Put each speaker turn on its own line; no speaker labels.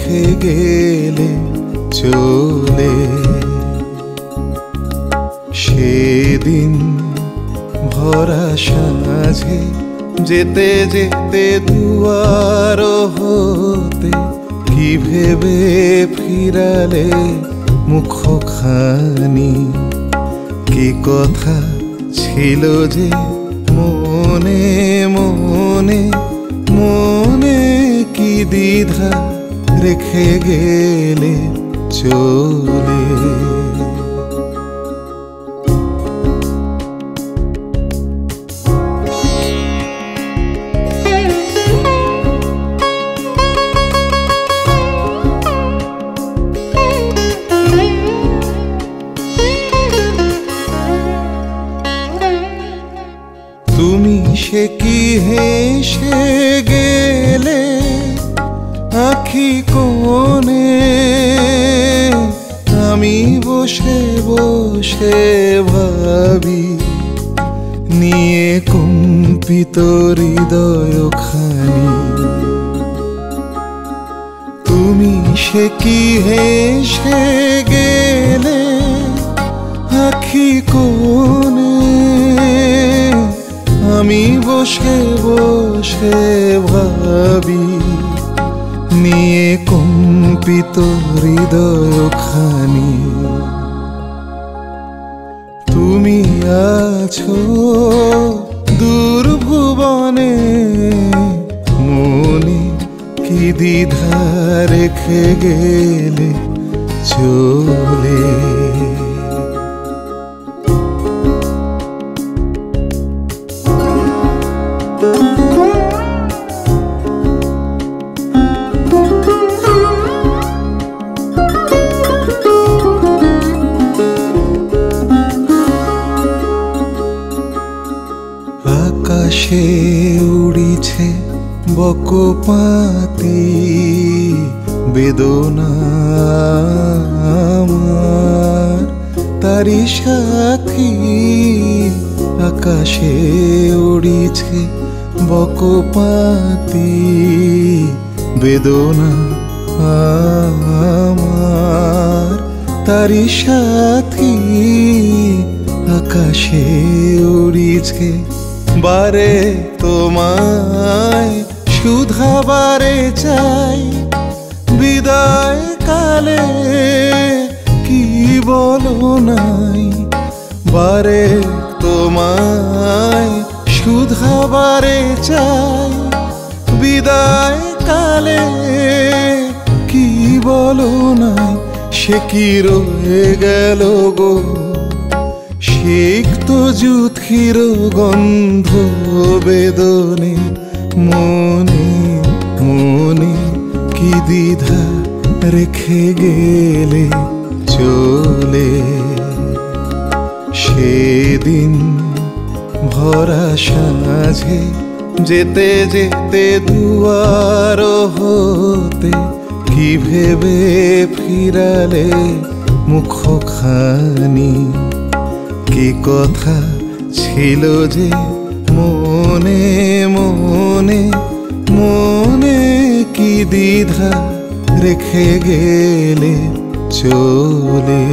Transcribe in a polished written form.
রেখে গেলে চলে। সেদিন ভরা সাঁঝে যেতে যেতে দুয়ার হতে কি ভেবে ফিরালে মুখখানি? কি কথা ছিল যে মনে মনে মনে, কি দ্বিধা রেখে গেলে চলে। তুমি সে কি হেসে গেলে আখি কোণে, আমি বসে বসে ভাবি নিয়ে কম্পিত হৃদয়খানি। তুমি সে কি হেসে গেলে আখি কোণে, আমি বসে বসে ভাবি নিয়ে কম্পিত হৃদয়খানি। তুমি আছো দূর ভুবনে, মনে কি দ্বিধা রেখে গেলে চলে। আকাশে উড়িছে বকপাতি বেদনা আমার, তারি সাথী। আকাশে উড়িছে বকপাতি বেদনা আমার, তারি সাথী। আকাশে উড়িছে বারে তোমায় শুধাবারে চাই, বিদায় কালে কি বলো নাই? বারে তোমায় শুধাবারে চাই, বিদায় কালে কি বলো নাই? সে কি রয়ে গেল গো সিক্ত যুথির গন্ধ বেদনে, মনে মনে কি দ্বিধা রেখে গেলে চলে। সেদিন ভরা সাঁঝে যেতে যেতে দুয়ার হতে কি ভেবে ফিরালে মুখখানি? কি কথা ছিল যে মনে মনে মনে, কি দ্বিধা রেখে গেলে চলে।